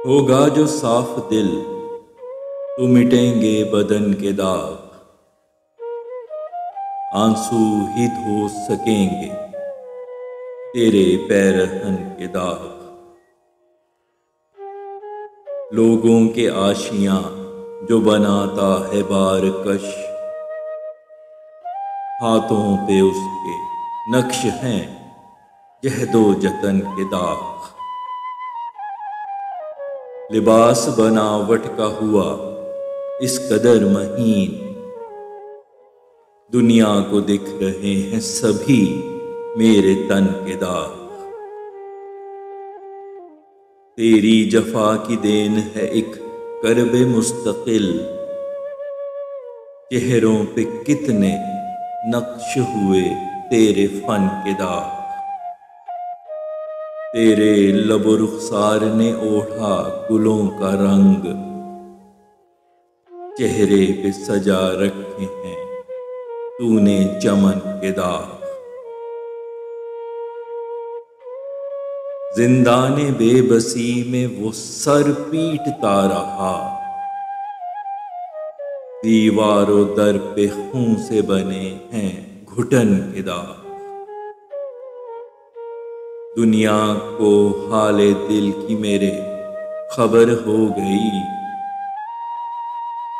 होगा जो साफ दिल तो मिटेंगे बदन के दाग। आंसू ही धो सकेंगे तेरे पैरहन के दाग। लोगों के आशियां जो बनाता है बारकश, हाथों पे उसके नक्श हैं जहदो जतन के दाग। लिबास बनावट का हुआ इस कदर महीन, दुनिया को दिख रहे हैं सभी मेरे तन के दाग। तेरी जफा की देन है एक करबे मुस्तकिल, चेहरों पे कितने नक्श हुए तेरे फन के दाग। तेरे लबो रुखसार ने ओढ़ा गुलों का रंग, चेहरे पे सजा रखे हैं तूने चमन के दाग। जिंदाने बेबसी में वो सर पीटता रहा, दीवारों दर पे खून से बने हैं घुटन के दाग। दुनिया को हाले दिल की मेरे खबर हो गई,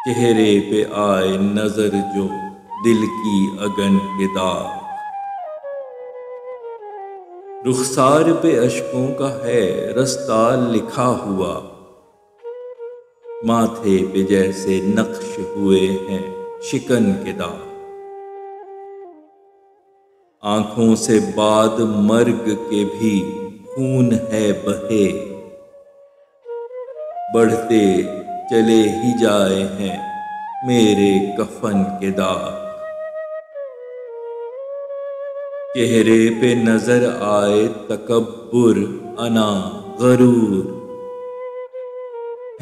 चेहरे पे आए नजर जो दिल की अगन के दाग। रुखसार पे अश्कों का है रास्ता लिखा हुआ, माथे पे जैसे नक्श हुए हैं शिकन के दाग। आंखों से बाद मर्ग के भी खून है बहे, बढ़ते चले ही जाए हैं मेरे कफन के दाग। चेहरे पे नजर आए तकब्बुर अना गरूर,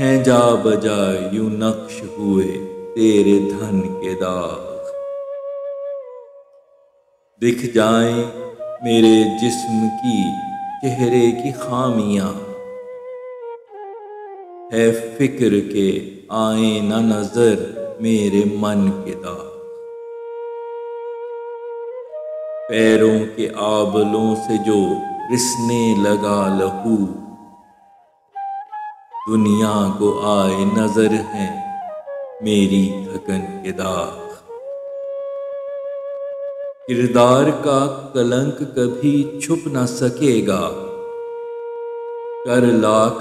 हैं जा बजा यूं नक्श हुए तेरे धन के दाग। दिख जाएं मेरे जिस्म की चेहरे की खामियां, है फिक्र के आए न नजर मेरे मन के दाग। पैरों के आबलों से जो रिसने लगा लहू, दुनिया को आए नजर हैं मेरी थकन के दाग। किरदार का कलंक कभी छुप न सकेगा, कर लाख